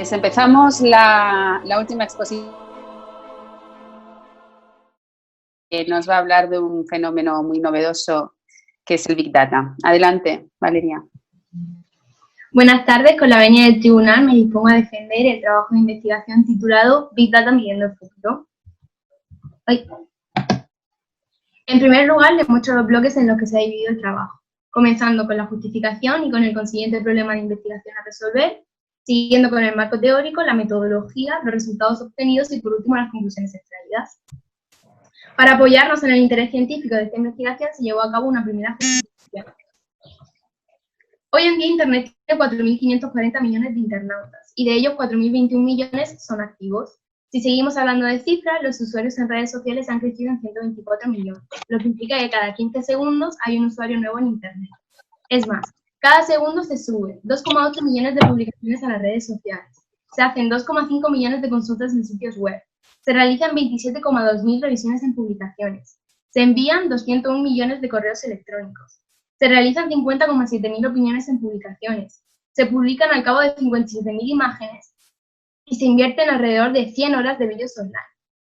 Pues empezamos la última exposición que nos va a hablar de un fenómeno muy novedoso que es el Big Data. Adelante, Valeria. Buenas tardes, con la venia del tribunal me dispongo a defender el trabajo de investigación titulado Big Data midiendo el futuro. En primer lugar, les muestro los bloques en los que se ha dividido el trabajo, comenzando con la justificación y con el consiguiente problema de investigación a resolver, siguiendo con el marco teórico, la metodología, los resultados obtenidos y por último las conclusiones extraídas. Para apoyarnos en el interés científico de esta investigación se llevó a cabo una primera justificación. Hoy en día Internet tiene 4.540 millones de internautas y de ellos 4.021 millones son activos. Si seguimos hablando de cifras, los usuarios en redes sociales han crecido en 124 millones, lo que implica que cada 15 segundos hay un usuario nuevo en Internet. Es más, cada segundo se suben 2,8 millones de publicaciones a las redes sociales, se hacen 2,5 millones de consultas en sitios web, se realizan 27,2 mil revisiones en publicaciones, se envían 201 millones de correos electrónicos, se realizan 50,7 mil opiniones en publicaciones, se publican al cabo de 57 mil imágenes y se invierten alrededor de 100 horas de vídeos online.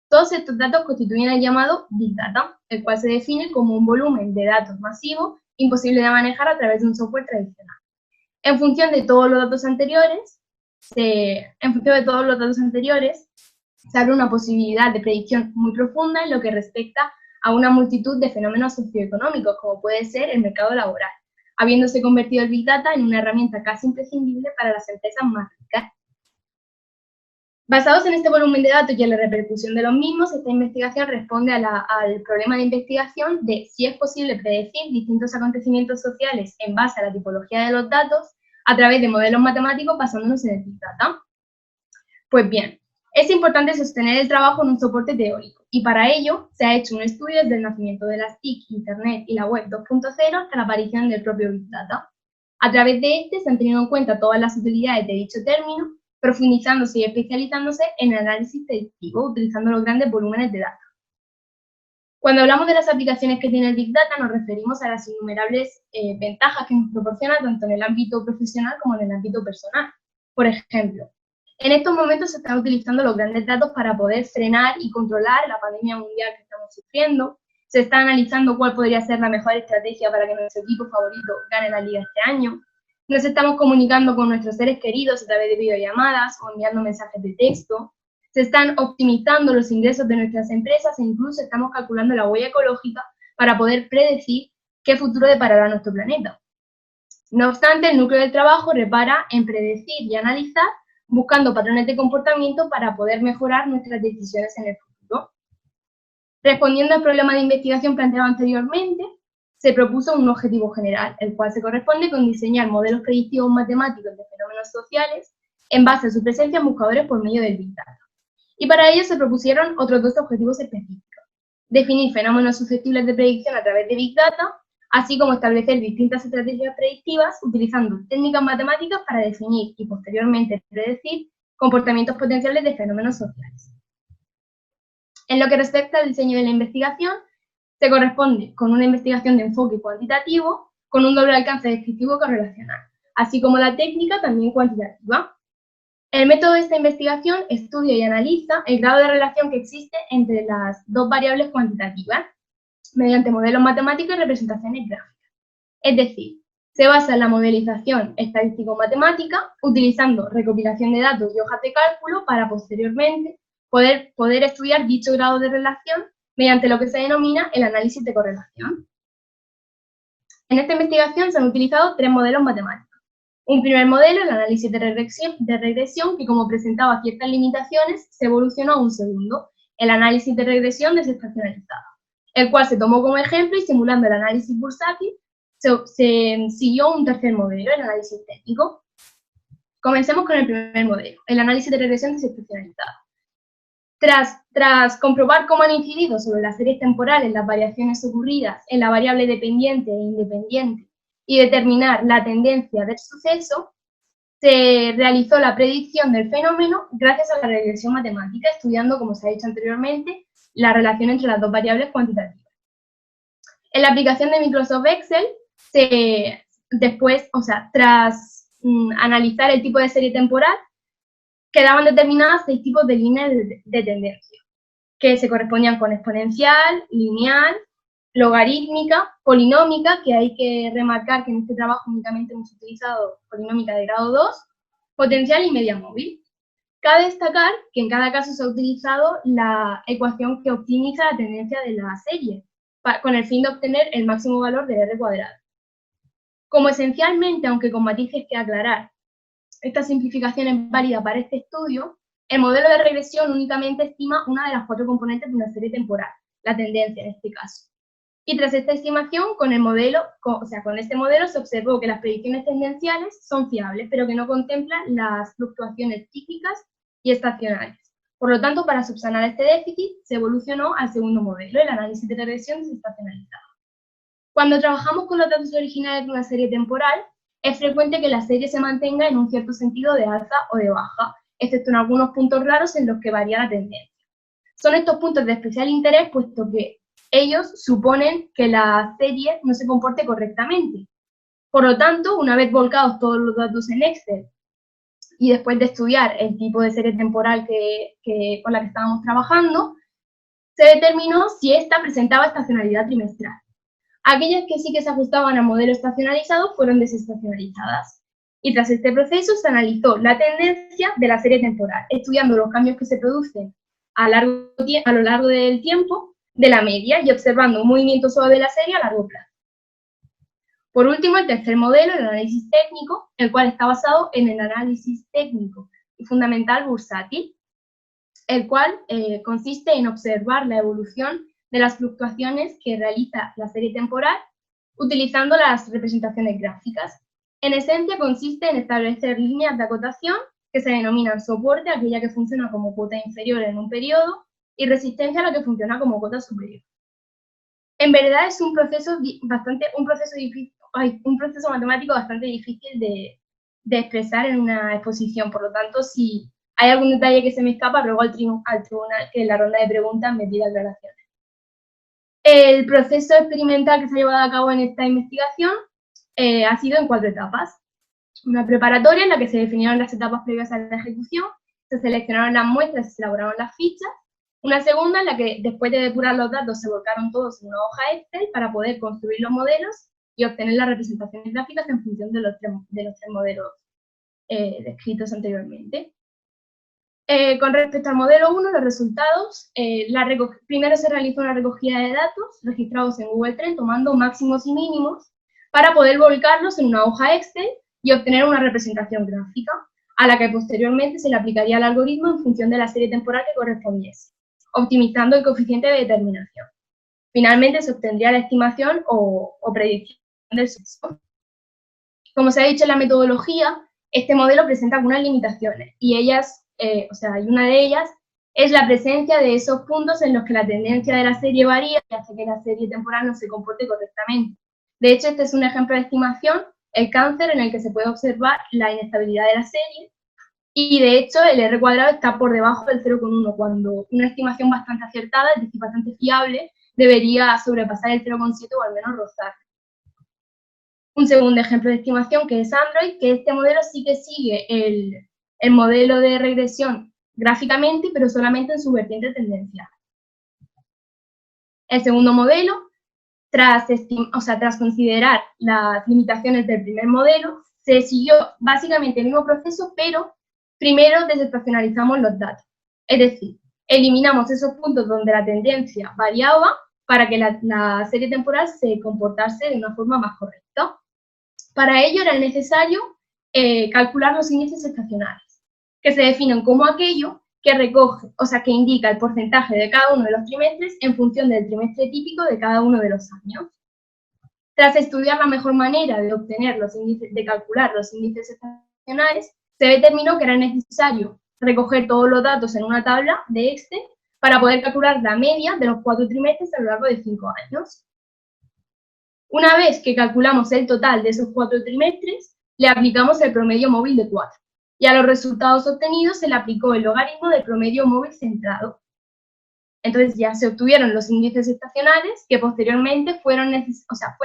Todos estos datos constituyen el llamado Big Data, el cual se define como un volumen de datos masivo imposible de manejar a través de un software tradicional. En función de todos los datos anteriores, se abre una posibilidad de predicción muy profunda en lo que respecta a una multitud de fenómenos socioeconómicos, como puede ser el mercado laboral, habiéndose convertido el Big Data en una herramienta casi imprescindible para las empresas más ricas. Basados en este volumen de datos y en la repercusión de los mismos, esta investigación responde al problema de investigación de si es posible predecir distintos acontecimientos sociales en base a la tipología de los datos a través de modelos matemáticos basándonos en el Big Data. Pues bien, es importante sostener el trabajo en un soporte teórico, y para ello se ha hecho un estudio desde el nacimiento de las TIC, Internet y la Web 2.0 hasta la aparición del propio Big Data. A través de este se han tenido en cuenta todas las utilidades de dicho término, profundizándose y especializándose en el análisis predictivo, utilizando los grandes volúmenes de datos. Cuando hablamos de las aplicaciones que tiene el Big Data, nos referimos a las innumerables ventajas que nos proporciona tanto en el ámbito profesional como en el ámbito personal. Por ejemplo, en estos momentos se están utilizando los grandes datos para poder frenar y controlar la pandemia mundial que estamos sufriendo. Se está analizando cuál podría ser la mejor estrategia para que nuestro equipo favorito gane la liga este año. Nos estamos comunicando con nuestros seres queridos a través de videollamadas o enviando mensajes de texto. Se están optimizando los ingresos de nuestras empresas e incluso estamos calculando la huella ecológica para poder predecir qué futuro deparará nuestro planeta. No obstante, el núcleo del trabajo repara en predecir y analizar, buscando patrones de comportamiento para poder mejorar nuestras decisiones en el futuro. Respondiendo al problema de investigación planteado anteriormente, se propuso un objetivo general, el cual se corresponde con diseñar modelos predictivos matemáticos de fenómenos sociales en base a su presencia en buscadores por medio del Big Data. Y para ello se propusieron otros dos objetivos específicos: definir fenómenos susceptibles de predicción a través de Big Data, así como establecer distintas estrategias predictivas utilizando técnicas matemáticas para definir y posteriormente predecir comportamientos potenciales de fenómenos sociales. En lo que respecta al diseño de la investigación, se corresponde con una investigación de enfoque cuantitativo con un doble alcance descriptivo correlacional, así como la técnica también cuantitativa. El método de esta investigación estudia y analiza el grado de relación que existe entre las dos variables cuantitativas mediante modelos matemáticos y representaciones gráficas. Es decir, se basa en la modelización estadístico-matemática utilizando recopilación de datos y hojas de cálculo para posteriormente poder estudiar dicho grado de relación mediante lo que se denomina el análisis de correlación. En esta investigación se han utilizado tres modelos matemáticos. Un primer modelo, el análisis de regresión, que como presentaba ciertas limitaciones, se evolucionó a un segundo, el análisis de regresión desestacionalizado, el cual se tomó como ejemplo y simulando el análisis bursátil, se siguió un tercer modelo, el análisis técnico. Comencemos con el primer modelo, el análisis de regresión desestacionalizado. Tras comprobar cómo han incidido sobre las series temporales las variaciones ocurridas en la variable dependiente e independiente y determinar la tendencia del suceso, se realizó la predicción del fenómeno gracias a la regresión matemática, estudiando, como se ha dicho anteriormente, la relación entre las dos variables cuantitativas. En la aplicación de Microsoft Excel, tras analizar el tipo de serie temporal, quedaban determinadas 6 tipos de líneas de tendencia, que se correspondían con exponencial, lineal, logarítmica, polinómica, que hay que remarcar que en este trabajo únicamente hemos utilizado polinómica de grado 2, potencial y media móvil. Cabe destacar que en cada caso se ha utilizado la ecuación que optimiza la tendencia de la serie, con el fin de obtener el máximo valor de R cuadrado. Como esencialmente, aunque con matices que aclarar, esta simplificación es válida para este estudio, el modelo de regresión únicamente estima una de las 4 componentes de una serie temporal, la tendencia en este caso. Y tras esta estimación, con este modelo se observó que las predicciones tendenciales son fiables, pero que no contemplan las fluctuaciones cíclicas y estacionales. Por lo tanto, para subsanar este déficit, se evolucionó al segundo modelo, el análisis de regresión desestacionalizada. Cuando trabajamos con los datos originales de una serie temporal, es frecuente que la serie se mantenga en un cierto sentido de alza o de baja, excepto en algunos puntos raros en los que varía la tendencia. Son estos puntos de especial interés, puesto que ellos suponen que la serie no se comporte correctamente. Por lo tanto, una vez volcados todos los datos en Excel y después de estudiar el tipo de serie temporal con la que estábamos trabajando, se determinó si ésta presentaba estacionalidad trimestral. Aquellas que sí que se ajustaban al modelo estacionalizado fueron desestacionalizadas. Y tras este proceso se analizó la tendencia de la serie temporal, estudiando los cambios que se producen a lo largo del tiempo de la media y observando un movimiento suave de la serie a largo plazo. Por último, el tercer modelo, el análisis técnico, el cual está basado en el análisis técnico y fundamental bursátil, el cual consiste en observar la evolución de las fluctuaciones que realiza la serie temporal utilizando las representaciones gráficas. En esencia, consiste en establecer líneas de acotación que se denominan soporte, aquella que funciona como cuota inferior en un periodo, y resistencia, a la que funciona como cuota superior. En verdad es un proceso matemático bastante difícil de expresar en una exposición. Por lo tanto, si hay algún detalle que se me escapa, ruego al tribunal que en la ronda de preguntas me pida aclaraciones. El proceso experimental que se ha llevado a cabo en esta investigación ha sido en 4 etapas. Una preparatoria en la que se definieron las etapas previas a la ejecución, se seleccionaron las muestras y se elaboraron las fichas. Una segunda en la que, después de depurar los datos, se volcaron todos en una hoja Excel para poder construir los modelos y obtener las representaciones gráficas en función de los tres modelos descritos anteriormente. Con respecto al modelo 1, los resultados, primero se realizó una recogida de datos registrados en Google Trend tomando máximos y mínimos para poder volcarlos en una hoja Excel y obtener una representación gráfica, a la que posteriormente se le aplicaría el algoritmo en función de la serie temporal que correspondiese, optimizando el coeficiente de determinación. Finalmente se obtendría la estimación o predicción del suceso. Como se ha dicho en la metodología, este modelo presenta algunas limitaciones y una de ellas es la presencia de esos puntos en los que la tendencia de la serie varía y hace que la serie temporal no se comporte correctamente. De hecho, este es un ejemplo de estimación, el cáncer, en el que se puede observar la inestabilidad de la serie, y de hecho el R cuadrado está por debajo del 0,1, cuando una estimación bastante acertada, es decir, bastante fiable, debería sobrepasar el 0,7 o al menos rozar. Un segundo ejemplo de estimación, que es Android, que este modelo sí que sigue el modelo de regresión gráficamente, pero solamente en su vertiente tendencial. El segundo modelo, tras considerar las limitaciones del primer modelo, se siguió básicamente el mismo proceso, pero primero desestacionalizamos los datos. Es decir, eliminamos esos puntos donde la tendencia variaba para que la serie temporal se comportase de una forma más correcta. Para ello era necesario calcular los índices estacionales, que se definen como aquello que que indica el porcentaje de cada uno de los trimestres en función del trimestre típico de cada uno de los años. Tras estudiar la mejor manera de calcular los índices estacionales, se determinó que era necesario recoger todos los datos en una tabla de Excel para poder calcular la media de los 4 trimestres a lo largo de 5 años. Una vez que calculamos el total de esos 4 trimestres, le aplicamos el promedio móvil de 4. Y a los resultados obtenidos se le aplicó el logaritmo del promedio móvil centrado. Entonces ya se obtuvieron los índices estacionales, que posteriormente fue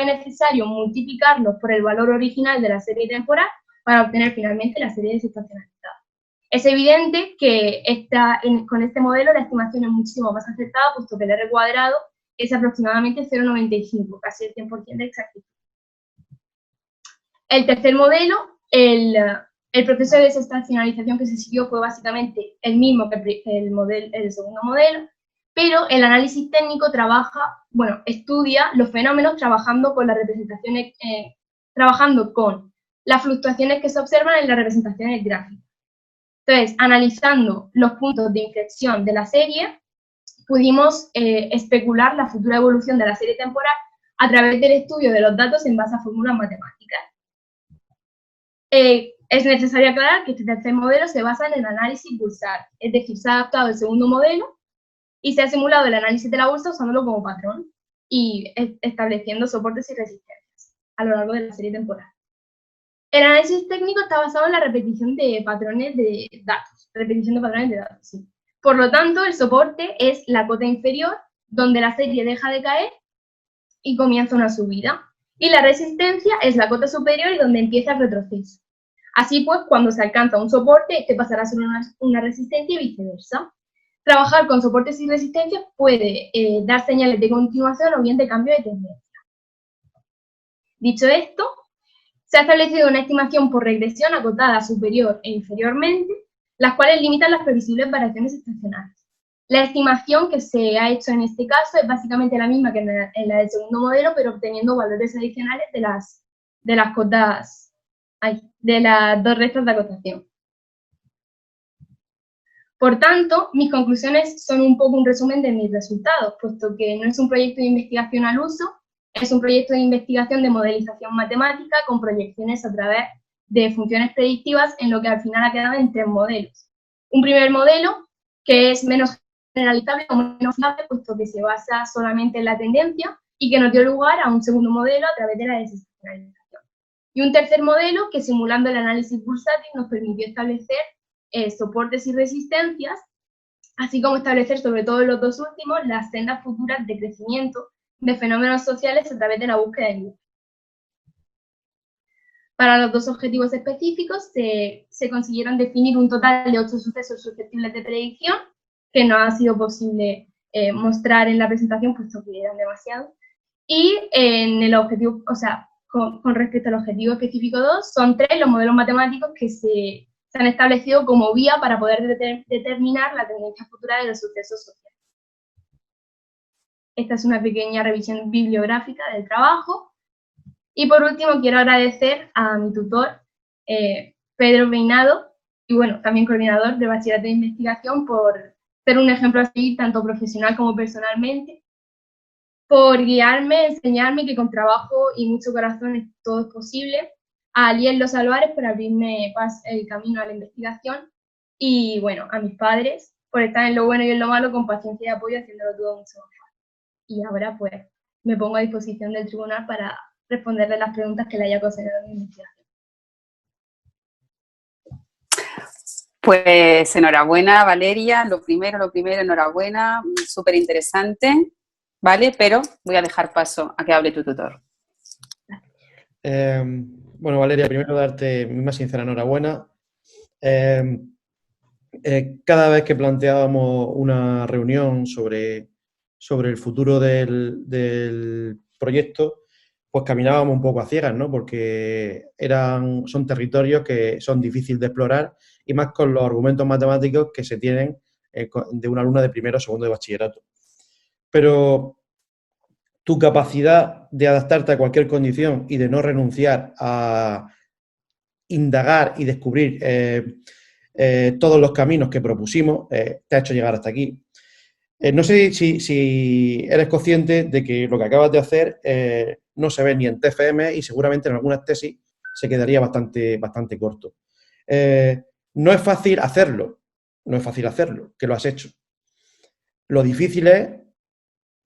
necesario multiplicarlos por el valor original de la serie temporal para obtener finalmente la serie desestacionalizada. Es evidente que con este modelo la estimación es muchísimo más acertada, puesto que el R cuadrado es aproximadamente 0,95, casi el 100% de exactitud. El tercer modelo, el proceso de desestacionalización que se siguió fue básicamente el mismo que el segundo modelo, pero el análisis técnico estudia los fenómenos trabajando con las representaciones, trabajando con las fluctuaciones que se observan en las representaciones gráficas. Entonces, analizando los puntos de inflexión de la serie, pudimos especular la futura evolución de la serie temporal a través del estudio de los datos en base a fórmulas matemáticas. Es necesario aclarar que este tercer modelo se basa en el análisis bursal, es decir, se ha adaptado el segundo modelo y se ha simulado el análisis de la bursa usándolo como patrón y estableciendo soportes y resistencias a lo largo de la serie temporal. El análisis técnico está basado en la repetición de patrones de datos, sí. Por lo tanto, el soporte es la cota inferior, donde la serie deja de caer y comienza una subida. Y la resistencia es la cota superior y donde empieza el retroceso. Así pues, cuando se alcanza un soporte, este pasará a ser una resistencia y viceversa. Trabajar con soportes y resistencias puede dar señales de continuación o bien de cambio de tendencia. Dicho esto, se ha establecido una estimación por regresión acotada superior e inferiormente, las cuales limitan las previsibles variaciones estacionarias. La estimación que se ha hecho en este caso es básicamente la misma que en la del segundo modelo, pero obteniendo valores adicionales de las cotas, de las dos restas de acotación. Por tanto, mis conclusiones son un poco un resumen de mis resultados, puesto que no es un proyecto de investigación al uso, es un proyecto de investigación de modelización matemática con proyecciones a través de funciones predictivas, en lo que al final ha quedado en 3 modelos. Un primer modelo, que es menos generalizable o menos fiable, puesto que se basa solamente en la tendencia, y que nos dio lugar a un segundo modelo a través de la desestacionalización. Y un tercer modelo, que simulando el análisis bursátil nos permitió establecer soportes y resistencias, así como establecer, sobre todo en los dos últimos, las sendas futuras de crecimiento de fenómenos sociales a través de la búsqueda de grupos. Para los dos objetivos específicos se consiguieron definir un total de 8 sucesos susceptibles de predicción, que no ha sido posible mostrar en la presentación, puesto que eran demasiados. Y en el objetivo, con respecto al objetivo específico 2, son 3 los modelos matemáticos que se han establecido como vía para poder determinar la tendencia futura de los sucesos sociales. Esta es una pequeña revisión bibliográfica del trabajo. Y por último, quiero agradecer a mi tutor, Pedro Peinado, y bueno, también coordinador de Bachillerato de Investigación, por ser un ejemplo a seguir tanto profesional como personalmente, por guiarme, enseñarme que con trabajo y mucho corazón todo es posible, a Aliel Los Álvarez por abrirme el camino a la investigación, y bueno, a mis padres por estar en lo bueno y en lo malo con paciencia y apoyo, haciéndolo todo mucho más fácil. Y ahora pues me pongo a disposición del tribunal para responderle las preguntas que le haya considerado en mi investigación. Pues enhorabuena, Valeria. Lo primero, enhorabuena, súper interesante, ¿vale? Pero voy a dejar paso a que hable tu tutor. Bueno, Valeria, primero darte mi más sincera enhorabuena. Cada vez que planteábamos una reunión sobre el futuro del proyecto, pues caminábamos un poco a ciegas, ¿no? Porque son territorios que son difíciles de explorar, y más con los argumentos matemáticos que se tienen de una alumna de primero o segundo de bachillerato. Pero tu capacidad de adaptarte a cualquier condición y de no renunciar a indagar y descubrir todos los caminos que propusimos te ha hecho llegar hasta aquí. No sé si eres consciente de que lo que acabas de hacer no se ve ni en TFM y seguramente en algunas tesis se quedaría bastante corto. No es fácil hacerlo, que lo has hecho. Lo difícil es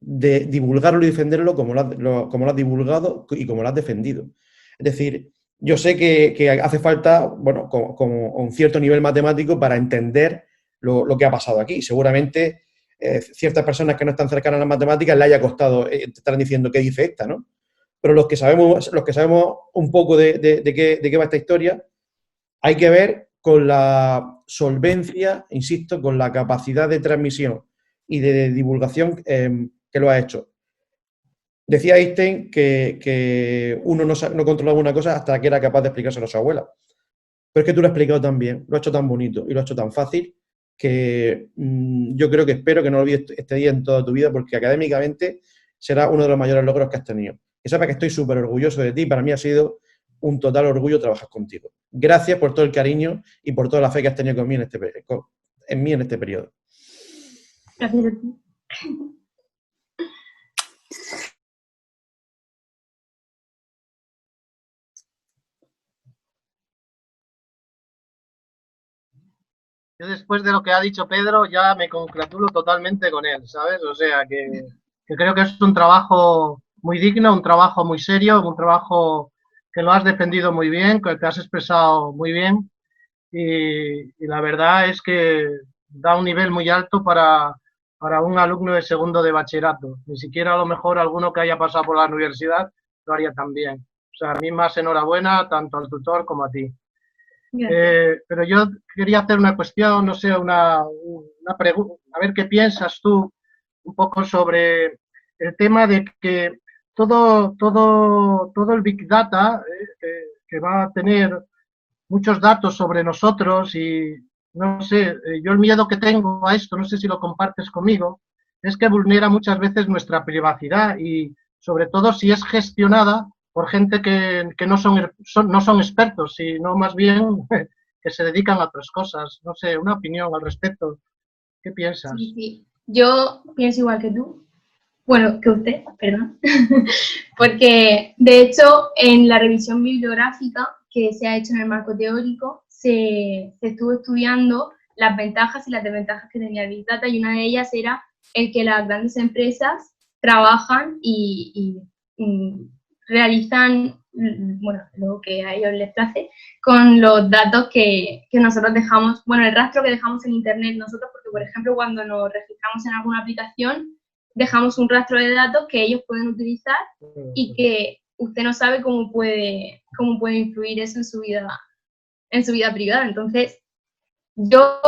de divulgarlo y defenderlo como lo has divulgado y como lo has defendido. Es decir, yo sé que hace falta, bueno, como un cierto nivel matemático para entender lo que ha pasado aquí. Seguramente ciertas personas que no están cercanas a las matemáticas le haya costado, te estarán diciendo qué dice esta, ¿no? Pero los que sabemos un poco de qué va esta historia, hay que ver con la solvencia, insisto, con la capacidad de transmisión y de divulgación que lo ha hecho. Decía Einstein que uno no controlaba una cosa hasta que era capaz de explicárselo a su abuela. Pero es que tú lo has explicado tan bien, lo has hecho tan bonito y lo has hecho tan fácil que yo creo que espero que no olvides este día en toda tu vida, porque académicamente será uno de los mayores logros que has tenido. Que sepas que estoy súper orgulloso de ti. Para mí ha sido un total orgullo trabajar contigo. Gracias por todo el cariño y por toda la fe que has tenido conmigo en mí en este periodo. Gracias a ti. Yo después de lo que ha dicho Pedro ya me congratulo totalmente con él, ¿sabes? O sea, que creo que es un trabajo muy digno, un trabajo muy serio, un trabajo que lo has defendido muy bien, que te has expresado muy bien y la verdad es que da un nivel muy alto para un alumno de segundo de bachillerato. Ni siquiera a lo mejor alguno que haya pasado por la universidad lo haría tan bien. O sea, a mí más enhorabuena tanto al tutor como a ti. Pero yo quería hacer una cuestión, no sé, una pregunta, a ver qué piensas tú un poco sobre el tema de que todo el Big Data que va a tener muchos datos sobre nosotros y no sé, yo el miedo que tengo a esto, no sé si lo compartes conmigo, es que vulnera muchas veces nuestra privacidad y sobre todo si es gestionada por gente que no son expertos, sino más bien que se dedican a otras cosas. No sé, una opinión al respecto. ¿Qué piensas? Sí, sí. Yo pienso igual que tú. Bueno, que usted, perdón. Porque, de hecho, en la revisión bibliográfica que se ha hecho en el marco teórico, se estuvo estudiando las ventajas y las desventajas que tenía el Big Data, y una de ellas era el que las grandes empresas trabajan y realizan, bueno, lo que a ellos les place, con los datos que nosotros dejamos, bueno, el rastro que dejamos en Internet nosotros, porque, por ejemplo, cuando nos registramos en alguna aplicación, dejamos un rastro de datos que ellos pueden utilizar y que usted no sabe cómo puede influir eso en su vida privada. Entonces, yo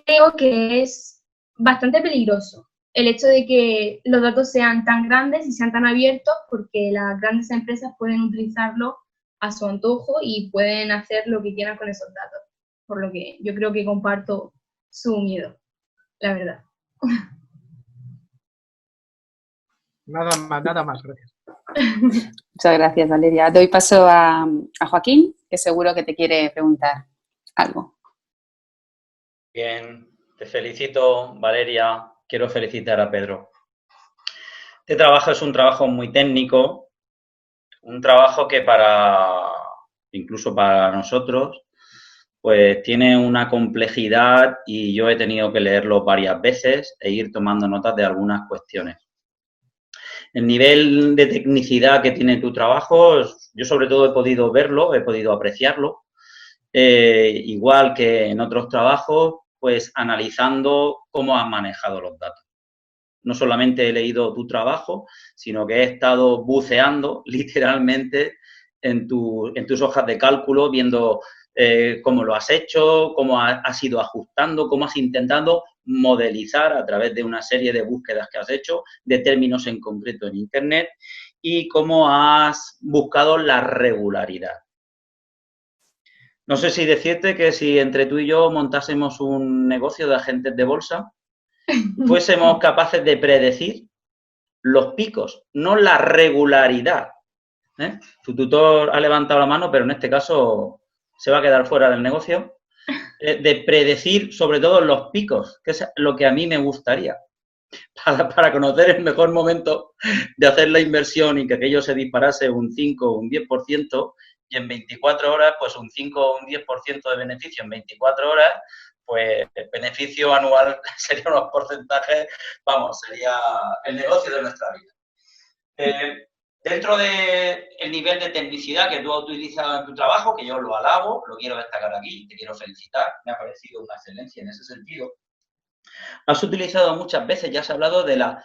creo que es bastante peligroso el hecho de que los datos sean tan grandes y sean tan abiertos, porque las grandes empresas pueden utilizarlo a su antojo y pueden hacer lo que quieran con esos datos. Por lo que yo creo que comparto su miedo, la verdad. Nada más, gracias. Muchas gracias, Valeria. Doy paso a Joaquín, que seguro que te quiere preguntar algo. Bien, te felicito, Valeria. Quiero felicitar a Pedro. Este trabajo es un trabajo muy técnico, un trabajo que incluso para nosotros, pues tiene una complejidad y yo he tenido que leerlo varias veces e ir tomando notas de algunas cuestiones. El nivel de tecnicidad que tiene tu trabajo, yo sobre todo he podido verlo, he podido apreciarlo, igual que en otros trabajos, pues analizando cómo has manejado los datos. No solamente he leído tu trabajo, sino que he estado buceando literalmente en tus hojas de cálculo, viendo cómo lo has hecho, cómo has ido ajustando, cómo has intentado modelizar a través de una serie de búsquedas que has hecho, de términos en concreto en Internet, y cómo has buscado la regularidad. No sé si decirte que si entre tú y yo montásemos un negocio de agentes de bolsa, fuésemos capaces de predecir los picos, no la regularidad. Tu tutor ha levantado la mano, pero en este caso se va a quedar fuera del negocio. De predecir sobre todo los picos, que es lo que a mí me gustaría, para conocer el mejor momento de hacer la inversión y que aquello se disparase un 5 o un 10%, y en 24 horas, pues un 5 o un 10% de beneficio en 24 horas, pues el beneficio anual sería unos porcentajes, vamos, sería el negocio de nuestra vida. Dentro del nivel de tecnicidad que tú has utilizado en tu trabajo, que yo lo alabo, lo quiero destacar aquí, te quiero felicitar, me ha parecido una excelencia en ese sentido. Has utilizado muchas veces, ya has hablado de la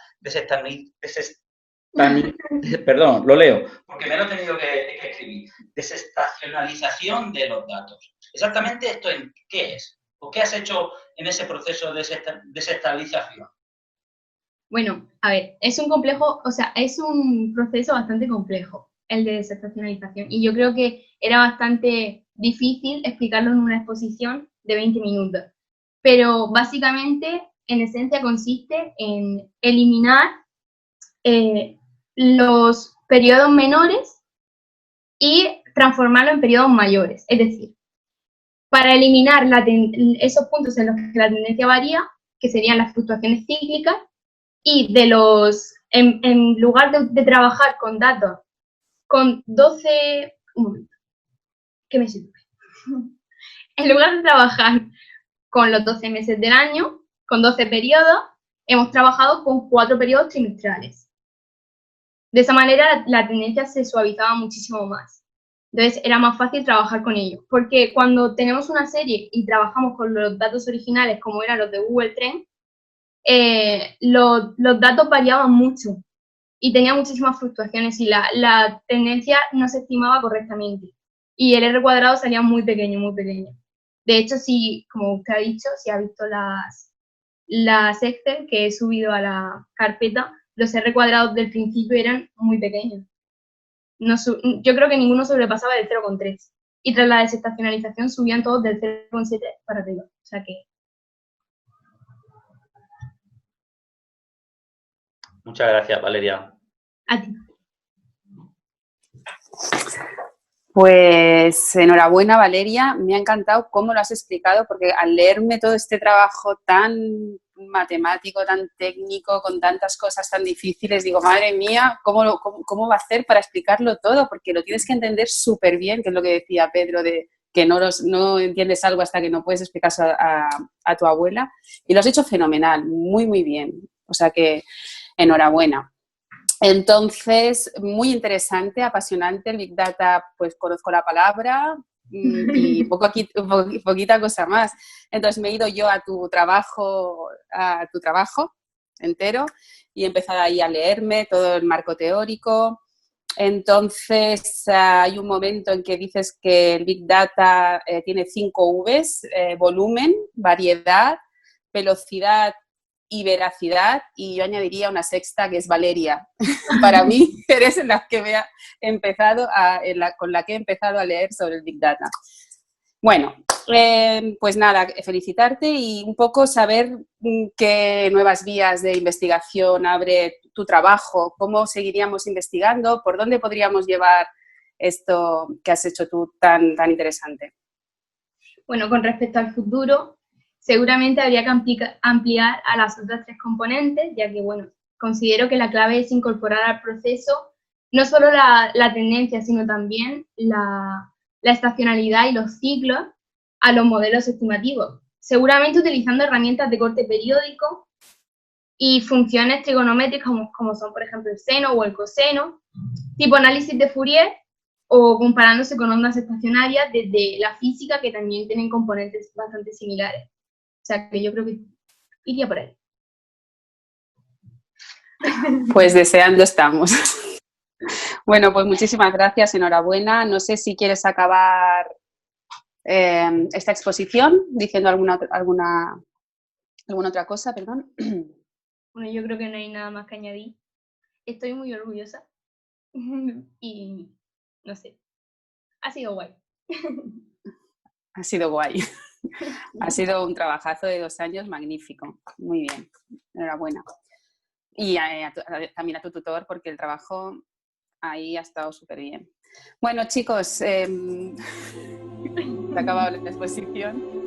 perdón, lo leo, porque me lo he tenido que escribir. Desestacionalización de los datos. Exactamente esto, ¿qué es? ¿O qué has hecho en ese proceso de desestabilización? Bueno, a ver, es un proceso bastante complejo, el de desestacionalización, y yo creo que era bastante difícil explicarlo en una exposición de 20 minutos. Pero básicamente, en esencia, consiste en eliminar los periodos menores y transformarlo en periodos mayores. Es decir, para eliminar esos puntos en los que la tendencia varía, que serían las fluctuaciones cíclicas, y en lugar de trabajar con datos con 12... Un momento, ¿qué me sirve? En lugar de trabajar con los 12 meses del año, con 12 periodos, hemos trabajado con 4 periodos trimestrales. De esa manera la tendencia se suavizaba muchísimo más. Entonces era más fácil trabajar con ello. Porque cuando tenemos una serie y trabajamos con los datos originales, como eran los de Google Trends, los datos variaban mucho y tenía muchísimas fluctuaciones y la tendencia no se estimaba correctamente. Y el R cuadrado salía muy pequeño, muy pequeño. De hecho, si, como usted ha dicho, si ha visto las Excel que he subido a la carpeta, los R cuadrados del principio eran muy pequeños. Yo creo que ninguno sobrepasaba del 0,3. Y tras la desestacionalización subían todos del 0,7 para arriba. O sea que... Muchas gracias, Valeria. A ti. Pues enhorabuena, Valeria. Me ha encantado cómo lo has explicado, porque al leerme todo este trabajo tan matemático, tan técnico, con tantas cosas tan difíciles, digo, madre mía, ¿cómo va a hacer para explicarlo todo? Porque lo tienes que entender súper bien, que es lo que decía Pedro, de que no entiendes algo hasta que no puedes explicar a tu abuela. Y lo has hecho fenomenal, muy, muy bien. O sea que enhorabuena. Entonces, muy interesante, apasionante el Big Data, pues conozco la palabra y poquita cosa más. Entonces me he ido yo a tu trabajo entero y he empezado ahí a leerme todo el marco teórico. Entonces hay un momento en que dices que el Big Data tiene 5 Vs, volumen, variedad, velocidad y veracidad, y yo añadiría una sexta que es Valeria. Para mí eres con la que he empezado a leer sobre el Big Data. Bueno, pues nada, felicitarte y un poco saber qué nuevas vías de investigación abre tu trabajo, cómo seguiríamos investigando, por dónde podríamos llevar esto que has hecho tú tan interesante. Bueno, con respecto al futuro, seguramente habría que ampliar a las otras 3 componentes, ya que, bueno, considero que la clave es incorporar al proceso no solo la tendencia, sino también la estacionalidad y los ciclos a los modelos estimativos. Seguramente utilizando herramientas de corte periódico y funciones trigonométricas como son, por ejemplo, el seno o el coseno, tipo análisis de Fourier, o comparándose con ondas estacionarias desde la física, que también tienen componentes bastante similares. O sea, que yo creo que iría por ahí. Pues deseando estamos. Bueno, pues muchísimas gracias, enhorabuena. No sé si quieres acabar esta exposición diciendo alguna otra cosa, perdón. Bueno, yo creo que no hay nada más que añadir. Estoy muy orgullosa y no sé, ha sido guay. Ha sido guay. Ha sido un trabajazo de 2 años magnífico. Muy bien, enhorabuena. Y también a tu tutor, porque el trabajo ahí ha estado súper bien. Bueno, chicos, se ha acabado la exposición.